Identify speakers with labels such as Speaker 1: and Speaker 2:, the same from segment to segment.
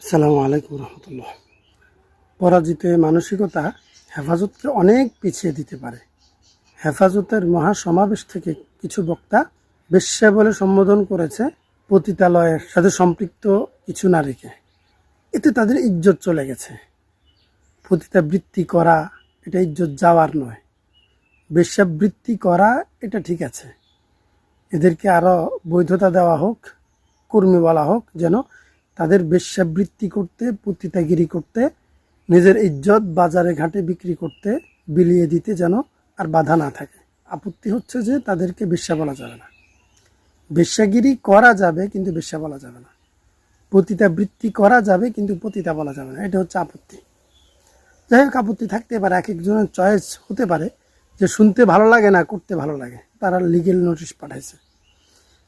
Speaker 1: আসসালামু আলাইকুম রহমতুল্লাহ। পরাজিত এই মানসিকতা হেফাজতকে অনেক পিছিয়ে দিতে পারে। হেফাজতের মহাসমাবেশ থেকে কিছু বক্তা বেশ্যা বলে সম্বোধন করেছে পতিতালয়ের সাথে সম্পৃক্ত কিছু নারীকে। এতে তাদের ইজ্জত চলে গেছে। পতিতাবৃত্তি করা এটা ইজ্জত যাওয়ার নয়, বেশ্যাবৃত্তি করা এটা ঠিক আছে। এদেরকে আরও বৈধতা দেওয়া হোক, কর্মী বলা হোক, যেন তাদের বেশ্যাবৃত্তি করতে, পতিতাগিরি করতে, নিজের ইজ্জত বাজারে ঘাটে বিক্রি করতে, বিলিয়ে দিতে যেন আর বাধা না থাকে। আপত্তি হচ্ছে যে তাদেরকে বেশ্যা বলা যাবে না। বেশ্যাগিরি করা যাবে কিন্তু বেশ্যা বলা যাবে না। পতিতাবৃত্তি করা যাবে কিন্তু পতিতা বলা যাবে না। এটা হচ্ছে আপত্তি। যাই হোক, আপত্তি থাকতে পারে, এক একজনের চয়েস হতে পারে যে শুনতে ভালো লাগে না, করতে ভালো লাগে। তারা লিগেল নোটিশ পাঠাইছে।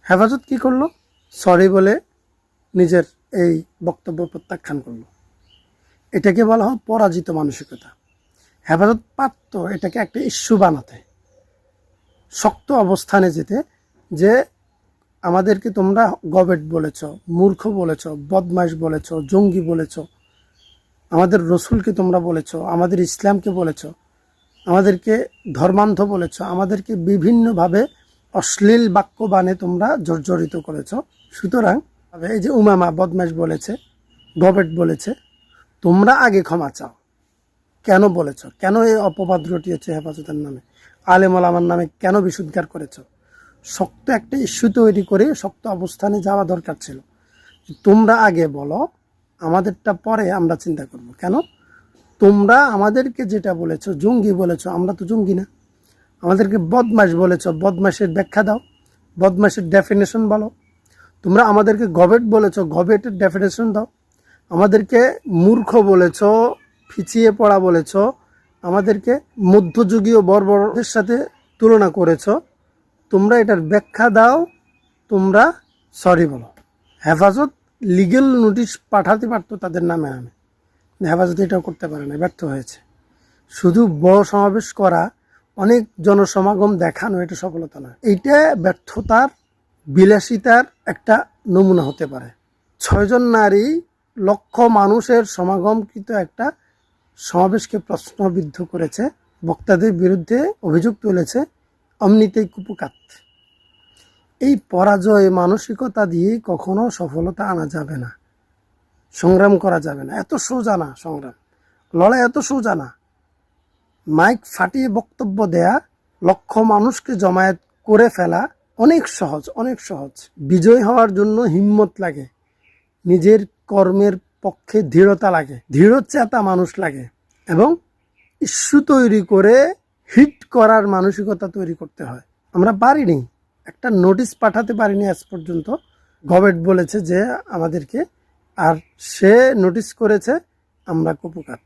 Speaker 1: হেফাজত কি করলো? সরি বলে নিজের এই বক্তব্য প্রত্যাখ্যান করলো। এটাকে বলা হয় পরাজিত মানসিকতা। হেফাজত পারত এটাকে একটা ইস্যু বানাতে, শক্ত অবস্থানে যেতে, যে আমাদেরকে তোমরা গবেট বলেছ, মূর্খ বলেছ, বদমাইশ বলেছ, জঙ্গি বলেছ, আমাদের রসুলকে তোমরা বলেছ, আমাদের ইসলামকে বলেছ, আমাদেরকে ধর্মান্ধ বলেছ, আমাদেরকে বিভিন্নভাবে অশ্লীল বাক্য বানে তোমরা জর্জরিত করেছ। সুতরাং এই যে উমামা বদমাইশ বলেছে, গবেট বলেছে, তোমরা আগে ক্ষমা চাও। কেন বলেছ? কেন এই অপবাদ রটিয়েছে হেফাজতের নামে, আলেম ওলামার নামে কেন বিশুদ্ধার করেছ? শক্ত একটা ইস্যু তৈরি করে শক্ত অবস্থানে যাওয়া দরকার ছিল। তোমরা আগে বলো, আমাদেরটা পরে আমরা চিন্তা করব। কেন? তোমরা আমাদেরকে যেটা বলেছ, জঙ্গি বলেছ, আমরা তো জঙ্গি না। আমাদেরকে বদমাইশ বলেছ, বদমাইশের ব্যাখ্যা দাও, বদমাইশের ডেফিনেশন বলো। তোমরা আমাদেরকে গবেট বলেছ, গবেটের ডেফিনেশন দাও। আমাদেরকে মূর্খ বলেছ, পিছিয়ে পড়া বলেছ, আমাদেরকে মধ্যযুগীয় বর্বরদের সাথে তুলনা করেছ, তোমরা এটার ব্যাখ্যা দাও, তোমরা সরি বলো। হেফাজত লিগেল নোটিশ পাঠাতে পারতো তাদের নামে নামে। হেফাজত এটাও করতে পারে না, ব্যর্থ হয়েছে। শুধু বড় সমাবেশ করা, অনেক জনসমাগম দেখানো, এটা সফলতা নয়। এইটা ব্যর্থতার, বিলাসিতার একটা নমুনা হতে পারে। 6 জন নারী লক্ষ মানুষের সমাগমকৃত একটা সমাবেশকে প্রশ্নবিদ্ধ করেছে, বক্তাদের বিরুদ্ধে অভিযোগ তুলেছে, অমনিতেই কুপকাত। এই পরাজয় মানসিকতা দিয়ে কখনো সফলতা আনা যাবে না, সংগ্রাম করা যাবে না। এত সোজা না সংগ্রাম, লড়াই এত সোজা না। মাইক ফাটিয়ে বক্তব্য দেয়া, লক্ষ মানুষকে জমায়েত করে ফেলা অনেক সহজ, অনেক সহজ। বিজয় হওয়ার জন্য হিম্মত লাগে, নিজের কর্মের পক্ষে দৃঢ়তা লাগে, দৃঢ়চেতা মানুষ লাগে, এবং ইস্যু তৈরি করে হিট করার মানসিকতা তৈরি করতে হয়। আমরা পারিনি, একটা নোটিশ পাঠাতে পারিনি আজ পর্যন্ত। গভর্নমেন্ট বলেছে যে আমাদেরকে, আর সে নোটিশ করেছে আমরা কুপকাত।